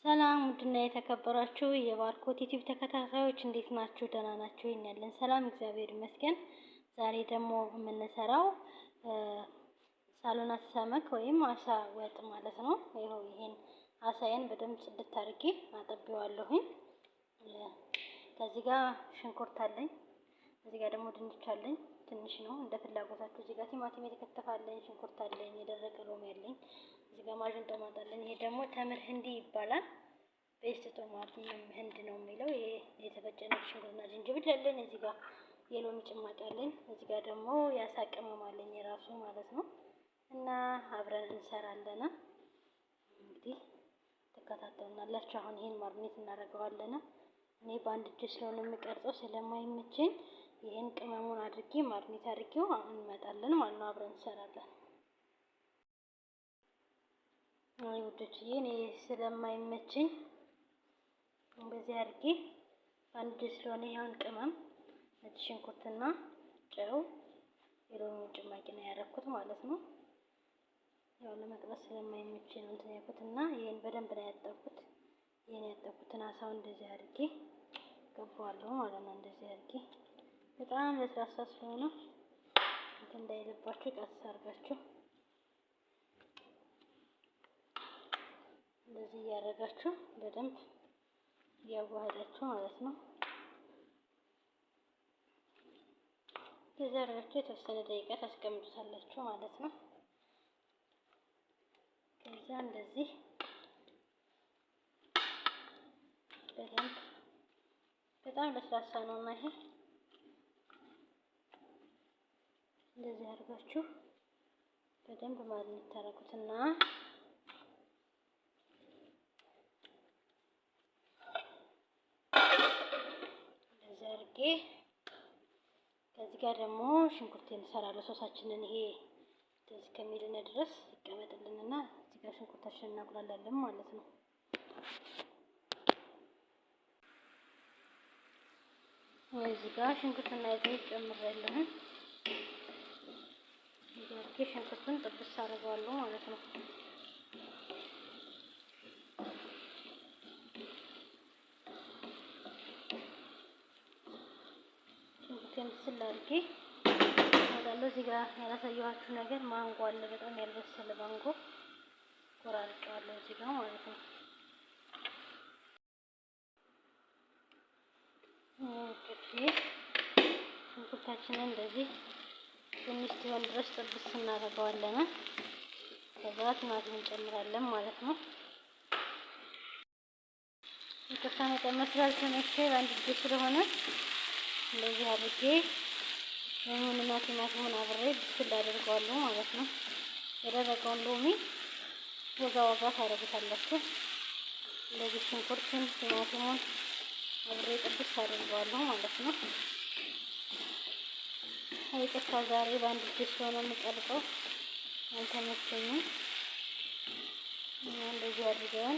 ሰላም ውድና የተከበራችሁ የባርኮት ዩቲዩብ ተከታታዮች እንዴት ናችሁ? ደህና ናችሁ? እኛ ያለን ሰላም እግዚአብሔር ይመስገን። ዛሬ ደግሞ የምንሰራው ሳሎና ሰመክ ወይም አሳ ወጥ ማለት ነው። ይሄን አሳዬን በደንብ ጽድት አድርጌ አጥቤዋለሁኝ። ከዚህ ጋር ሽንኩርት አለኝ፣ እዚህ ጋር ደግሞ ድንች አለኝ። ትንሽ ነው እንደ ፍላጎታችሁ። እዚህ ጋር ቲማቲም የተከተፈ አለኝ፣ ሽንኩርት አለኝ፣ የደረቀ ሎሚ አለኝ። እዚህ ጋር ማጅን ጦማት አለኝ። ይሄ ደግሞ ተምር ህንዲ ይባላል። ቤስት ጦማት ህንድ ነው የሚለው። ይሄ የተፈጨ ነጭ ሽንኩርትና ዝንጅብል አለኝ። እዚህ ጋር የሎሚ ጭማቂ አለኝ። እዚህ ጋር ደግሞ የአሳ ቅመም አለኝ የራሱ ማለት ነው። እና አብረን እንሰራለን። እንግዲህ ተከታተሉናላችሁ። አሁን ይሄን ማርኔት እናደርገዋለን። እኔ በአንድ እጅ ስለሆነ የምቀርጸው ስለማይመቸኝ ይሄን ቅመሙን አድርጌ ማርኔት አድርጌው አሁን እንመጣለን ማለት ነው። አብረን እንሰራለን። ውዶችዬ እኔ ስለማይመቸኝ እንደዚህ አድርጌ በአንድ እጅ ስለሆነ ይሄን ቅመም ነጭ ሽንኩርትና ጨው የሎሚ ጭማቂ ነው ያደረኩት ማለት ነው። ያው ለመቅረጽ ስለማይመቸኝ ነው እንትን ያልኩትና ይሄን በደንብ ነው ያጠብኩት። ይሄን ያጠብኩትን አሳው እንደዚህ አድርጌ ገባዋለሁ ማለት ነው። እንደዚህ አድርጌ በጣም ለስላሳ ስለሆነ እንትን እንዳይልባችሁ ቀስ አድርጋችሁ እንደዚህ እያደረጋችሁ በደንብ እያዋሃዳችሁ ማለት ነው። እንደዚህ አድርጋችሁ የተወሰነ ደቂቃ ታስቀምጡታላችሁ ማለት ነው። ከዛ እንደዚህ በደንብ በጣም ለስላሳ ነው እና ይሄ እንደዚህ አድርጋችሁ በደንብ ማግኘት ታረጉትና እንደዚህ አድርጌ ከዚህ ጋር ደግሞ ሽንኩርቴን እንሰራለን። ሶሳችንን ይሄ እንደዚህ ከሚልን ድረስ ይቀመጥልንና እዚህ ጋር ሽንኩርታችንን እናቁላላለን ማለት ነው። እዚህ ጋር ሽንኩርትና ዘይት ጨምሬያለሁ። እዚህ ሽንኩርቱን ጥብስ አደርገዋለሁ ማለት ነው። ሽንኩርቴን ብስል አድርጌ አወጣለሁ። እዚህ ጋር ያላሳየኋችሁ ነገር ማንጎ አለ፣ በጣም ያልበሰለ ማንጎ ቆራርጬዋለሁ እዚህ ጋር ማለት ነው። ሽንኩርታችንን እንደዚህ ትንሽ ሲሆን ድረስ ጥብስ እናደርገዋለን። ከዛ ቲማቲም እንጨምራለን ማለት ነው። ይቅርታ መጨመር ስላልተመቸ በአንድ እጄ ስለሆነ እንደዚህ አድርጌ ሎሚውንና ቲማቲሙን አብሬ ብስል አደርገዋለሁ ማለት ነው። የደረቀውን ሎሚ ወጋ ወጋ ታደርጉታላችሁ። እንደዚህ ሽንኩርቱን ቲማቲሙን አብሬ ጥብስ አደርገዋለሁ ማለት ነው። ይቅርታ ዛሬ በአንድ እጅ ስለሆነ የምቀርጸው አልተመቸኝም። እንደዚህ አድርገን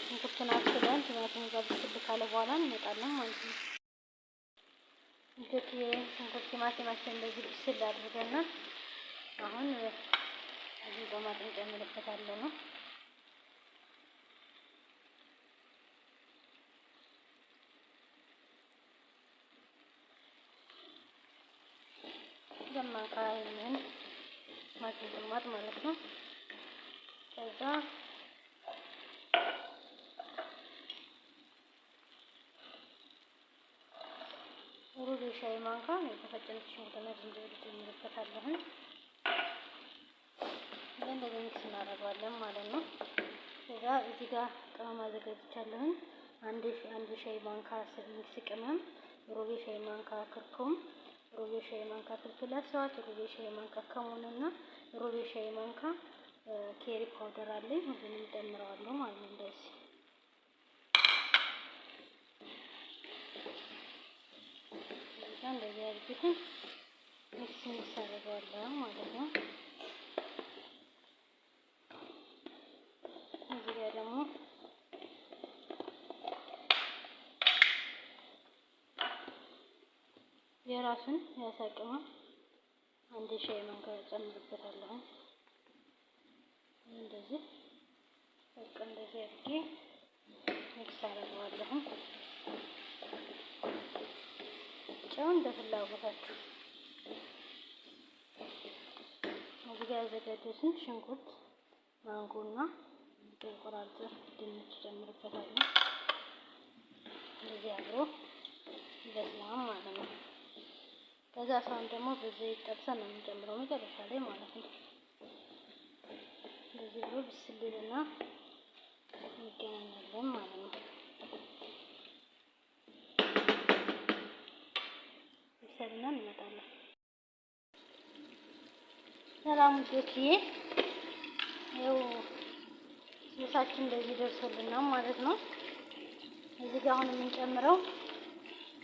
ሽንኩርቱን አብስለን ቲማቲሙን ጋር ብስል ካለ በኋላ እንመጣለን ማለት ነው። እንግዲህ ሽንኩርት ቲማቲማችን እንደዚህ ብስል አድርገና አሁን እዚህ ጦማት እንጨምርበታለን ነው። ማንካይን ማጥማት ማለት ነው። ከዛ ሩብ ሻይ ማንካ የተፈጨ ሽንኩርትና ዝንጅብል ጨምርበታለሁ። እንደዚህ ሚክስ እናደርገዋለን ማለት ነው። ከዛ እዚህ ጋር ቅመም አዘጋጅቻለሁ። አንድ ሻይ ማንካ ሚክስ ቅመም፣ ሩብ ሻይ ማንካ ክርኩም፣ ሩብ ሻይ ማንካ ፍልፍል አስዋት፣ ሩብ ሻይ ማንካ ከሙንና ሩብ ሻይ ማንካ ኬሪ ፓውደር አለኝ። ሁሉንም ጨምረዋለሁ ማለት ነው። እንደዚህ አድርገን ሚክስ አደርገዋለሁ ማለት ነው። እዚህ ጋር ደግሞ የራሱን የአሳ ቅመም አንድ ሻይ ማንካ ጨምርበታለሁ። እንደዚህ በቃ እንደዚህ አድርጌ ሚክስ አደርገዋለሁ። ጨው እንደ ፍላጎታችሁ። እዚህ ጋር ያዘጋጀሁትን ሽንኩርት፣ ማንጎና ቆራርጬ ድንች ጨምርበታለሁ። እንደዚህ አብሮ ይበስላል ማለት ነው። ከዛ አሳውን ደግሞ በዘይት ጠብሰን ነው የምንጨምረው መጨረሻ ላይ ማለት ነው። እንደዚህ ብሎ ብስልና እንገናኛለን ማለት ነው። ብሰልና እንመጣለን። ሰላም ውዶችዬ፣ ይኸው ምሳችን እንደዚህ ደርሶልናል ማለት ነው። እዚህ ጋር አሁን የምንጨምረው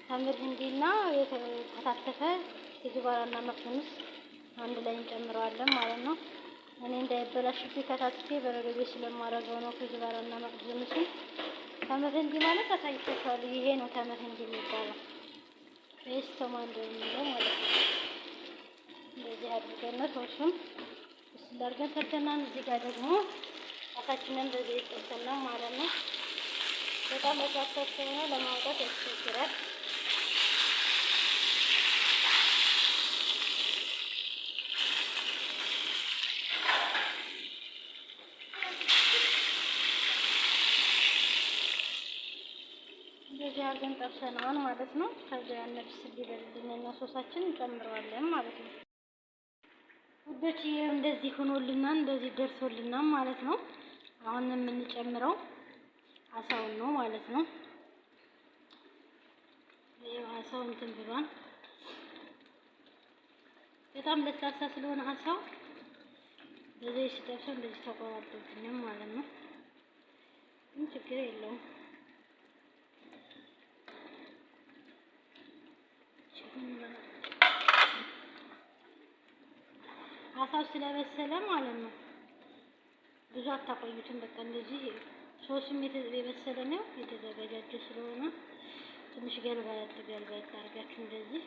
ተምር ህንዲና የተከታተፈ ዝንጅብልና መክሰስ አንድ ላይ እንጨምረዋለን ማለት ነው። እኔ እንዳይበላሽብኝ ከታትፌ በረዶ ቤት ስለማደርገው ነው። ዝንጅብልና መክሰስ ተምር ህንዲ ማለት አሳይቻችኋለሁ። ይሄ ነው ተምር ህንዲ የሚባለው ወይስ ተማንዶ የሚለው ማለት ነው። እንደዚህ አድርገን ሶሱን ስላርገን ሰርተናል። እዚህ ጋር ደግሞ አሳችንን በዘይት ጠብሰናል ማለት ነው። በጣም በሳሳት ስለሆነ ለማውጣት ያስቸግራል። እንደዚህ አድርገን ጠብሰናል ማለት ነው። ከዛ ያነብስ ሊበልልንና ሶሳችን እንጨምረዋለን ማለት ነው። ውዶች እንደዚህ ሆኖልናል፣ እንደዚህ ደርሶልናል ማለት ነው። አሁን የምንጨምረው አሳውን ነው ማለት ነው። ይሄው አሳው እንትን ብሏል። በጣም ለስላሳ ስለሆነ አሳው በዚህ ሲጠብሰው እንደዚህ ተቆራርጦብኛል ማለት ነው። ምን ችግር የለውም። አሳው ስለበሰለ ማለት ነው ብዙ አታቆዩትም። በቃ እንደዚህ ሶስም የበሰለ ነው የተዘጋጀ ስለሆነ ትንሽ ገልባ አድርጋችሁ እንደዚህ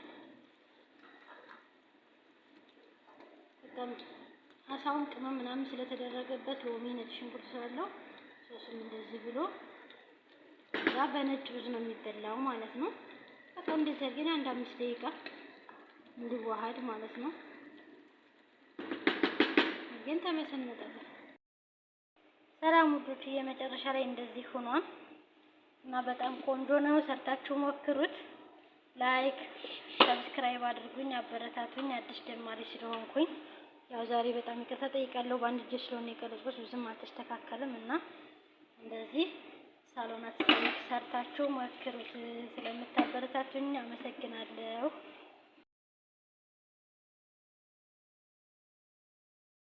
በጣም አሳውን ቅመም ምናምን ስለተደረገበት ሎሚ፣ ነጭ ሽንኩርት ስላለው ሶስም እንደዚህ ብሎ ያ በነጭ ሩዝ ነው የሚበላው ማለት ነው። በቃ እንደዚህ ግን አንድ 5 ደቂቃ እንዲዋሃድ ማለት ነው። ግን ተመሰነጠለ። ሰላም ውዶች፣ የመጨረሻ ላይ እንደዚህ ሆኗል እና በጣም ቆንጆ ነው። ሰርታችሁ ሞክሩት። ላይክ ሰብስክራይብ አድርጉኝ፣ አበረታቱኝ። አዲስ ጀማሪ ስለሆንኩኝ ያው ዛሬ በጣም ይቅርታ ጠይቃለሁ። በአንድ እጅ ስለሆነ የቀረጽኩት ብዙም አልተስተካከለም እና እንደዚህ ሳሎናት ሰርታችሁ ሞክሩት። ስለምታበረታቱኝ አመሰግናለሁ።